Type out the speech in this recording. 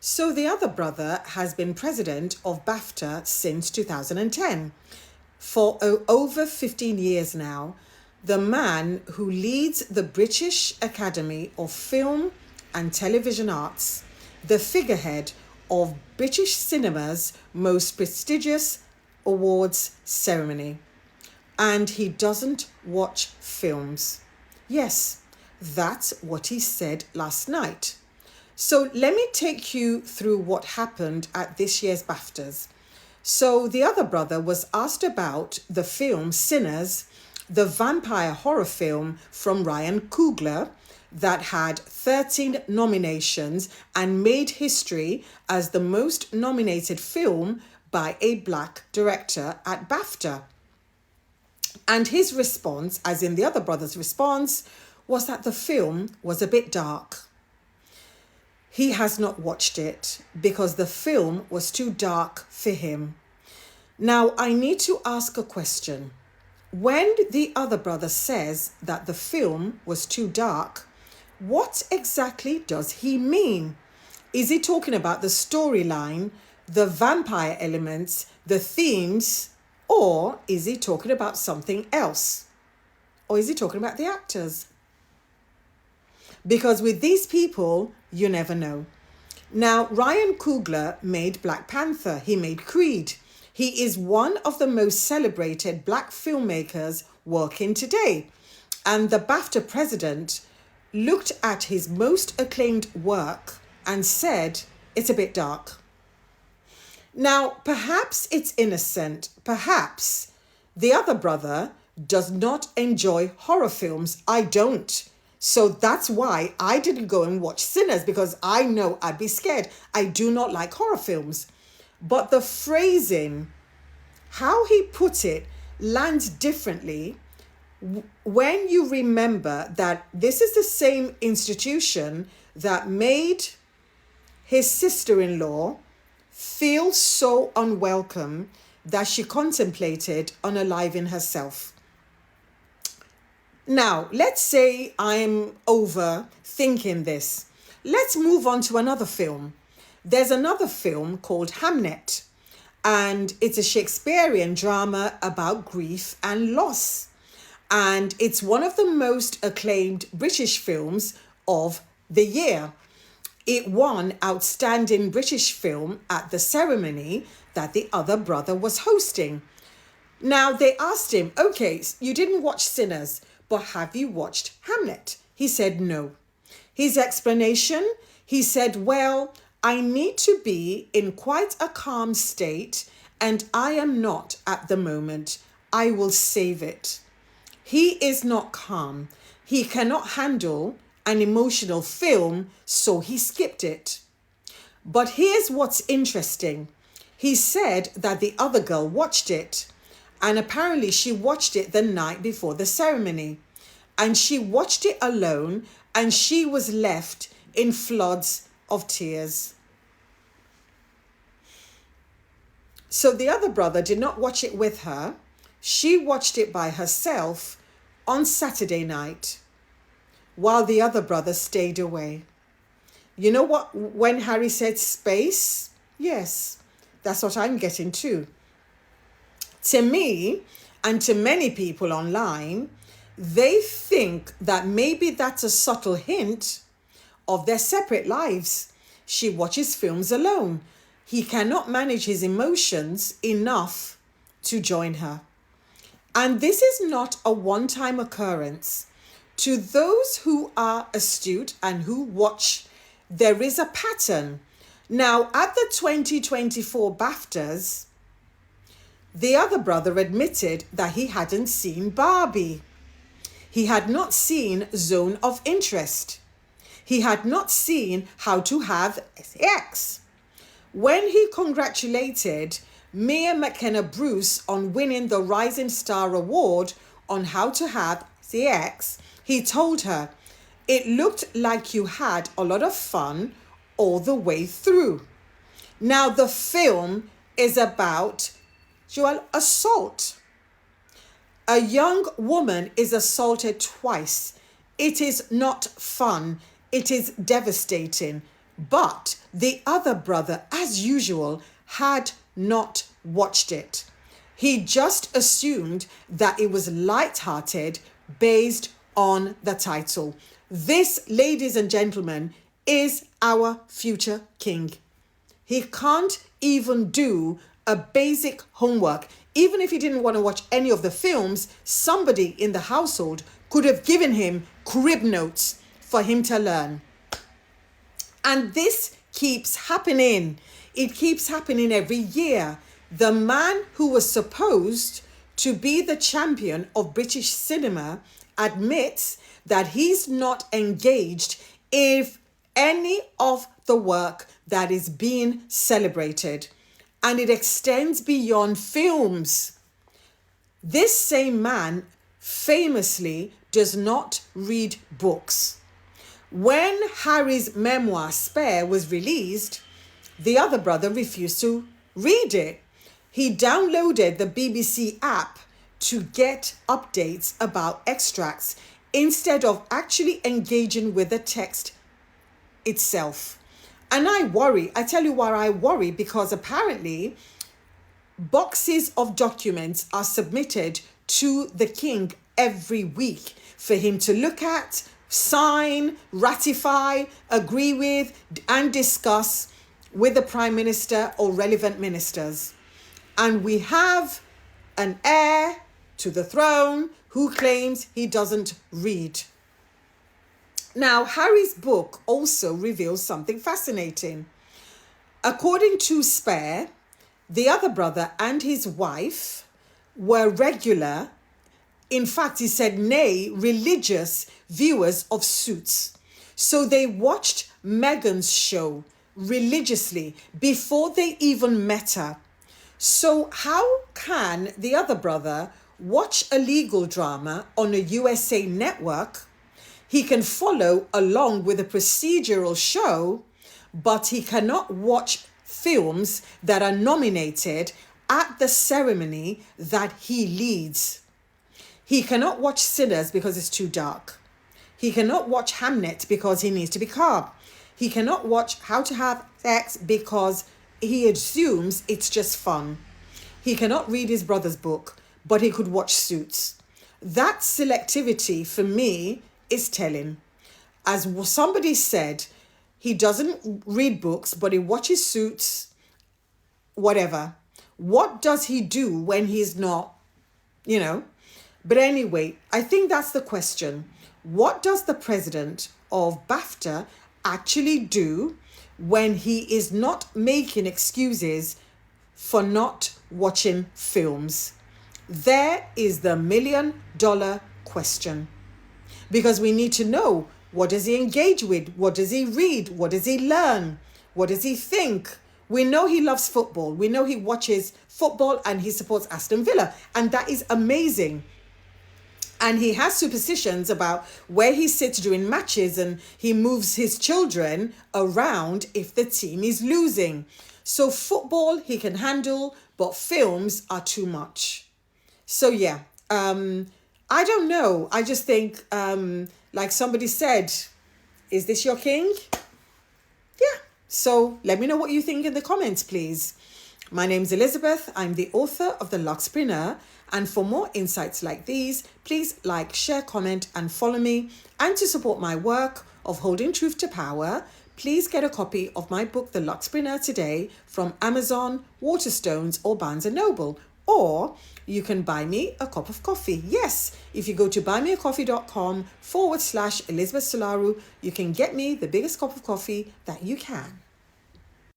So the other brother has been president of Bafta since 2010. For over 15 years now, the man who leads the British Academy of Film and Television Arts, the figurehead of British cinema's most prestigious awards ceremony. And he doesn't watch films. Yes, that's what he said last night. So let me take you through what happened at this year's BAFTAs. So the other brother was asked about the film Sinners, the vampire horror film from Ryan Coogler that had 13 nominations and made history as the most nominated film by a black director at BAFTA. And his response, as in the other brother's response, was that the film was a bit dark. He has not watched it because the film was too dark for him. Now, I need to ask a question. When the other brother says that the film was too dark, what exactly does he mean? Is he talking about the storyline, the vampire elements, the themes, or is he talking about something else? Or is he talking about the actors? Because with these people, you never know. Now, Ryan Coogler made Black Panther. He made Creed. He is one of the most celebrated black filmmakers working today. And the BAFTA president looked at his most acclaimed work and said, it's a bit dark. Now, perhaps it's innocent. Perhaps the other brother does not enjoy horror films. I don't. So that's why I didn't go and watch Sinners, because I know I'd be scared. I do not like horror films. But the phrasing, how he put it, lands differently when you remember that this is the same institution that made his sister-in-law feel so unwelcome that she contemplated unaliving herself. Now, let's say I'm overthinking this. Let's move on to another film. There's another film called Hamnet, and it's a Shakespearean drama about grief and loss. And it's one of the most acclaimed British films of the year. It won Outstanding British Film at the ceremony that the other brother was hosting. Now, they asked him, okay, you didn't watch Sinners, but have you watched Hamlet? He said no. His explanation, he said, well, I need to be in quite a calm state, and I am not at the moment. I will save it. He is not calm. He cannot handle an emotional film, so he skipped it. But here's what's interesting. He said that the other girl watched it, and apparently she watched it the night before the ceremony, and she watched it alone, and she was left in floods of tears. So the other brother did not watch it with her. She watched it by herself on Saturday night, while the other brother stayed away. You know what? When Harry said space, yes, that's what I'm getting to. To me, and to many people online, they think that maybe that's a subtle hint of their separate lives. She watches films alone. He cannot manage his emotions enough to join her. And this is not a one-time occurrence. To those who are astute and who watch, there is a pattern. Now, at the 2024 BAFTAs, the other brother admitted that he hadn't seen Barbie. He had not seen Zone of Interest. He had not seen How to Have Sex. When he congratulated Mia McKenna-Bruce on winning the Rising Star Award on How to Have Sex, he told her, it looked like you had a lot of fun all the way through. Now, the film is about sexual assault. A young woman is assaulted twice. It is not fun. It is devastating. But the other brother, as usual, had not watched it. He just assumed that it was light-hearted based on the title. This, ladies and gentlemen, is our future king. He can't even do a basic homework. Even if he didn't want to watch any of the films, somebody in the household could have given him crib notes for him to learn. And this keeps happening. It keeps happening every year. The man who was supposed to be the champion of British cinema admits that he's not engaged if any of the work that is being celebrated. And it extends beyond films. This same man famously does not read books. When Harry's memoir Spare was released, the other brother refused to read it. He downloaded the BBC app to get updates about extracts instead of actually engaging with the text itself. And I worry. I tell you why I worry, because apparently boxes of documents are submitted to the king every week for him to look at, sign, ratify, agree with, and discuss with the Prime Minister or relevant ministers. And we have an heir to the throne who claims he doesn't read. Now, Harry's book also reveals something fascinating. According to Spare, the other brother and his wife were regular, in fact, he said, nay, religious viewers of Suits. So they watched Meghan's show religiously before they even met her. So how can the other brother watch a legal drama on a USA network? He can follow along with a procedural show, but he cannot watch films that are nominated at the ceremony that he leads. He cannot watch Sinners because it's too dark. He cannot watch Hamnet because he needs to be calm. He cannot watch How to Have Sex because he assumes it's just fun. He cannot read his brother's book, but he could watch Suits. That selectivity for me is telling. As somebody said, he doesn't read books, but he watches Suits, whatever. What does he do when he's not, But anyway, I think that's the question. What does the president of Bafta actually do when he is not making excuses for not watching films? There is the $1 million question. Because we need to know, what does he engage with? What does he read? What does he learn? What does he think? We know he loves football. We know he watches football and he supports Aston Villa. And that is amazing. And he has superstitions about where he sits during matches, and he moves his children around if the team is losing. So football he can handle, but films are too much. So yeah, I don't know. I just think, like somebody said, is this your king? Yeah. So let me know what you think in the comments, please. My name's Elizabeth. I'm the author of The Luxpreneur. And for more insights like these, please like, share, comment, and follow me. And to support my work of holding truth to power, please get a copy of my book, The Luxpreneur, today from Amazon, Waterstones, or Barnes & Noble. Or you can buy me a cup of coffee. Yes, if you go to buymeacoffee.com/Elizabeth Solaru, you can get me the biggest cup of coffee that you can.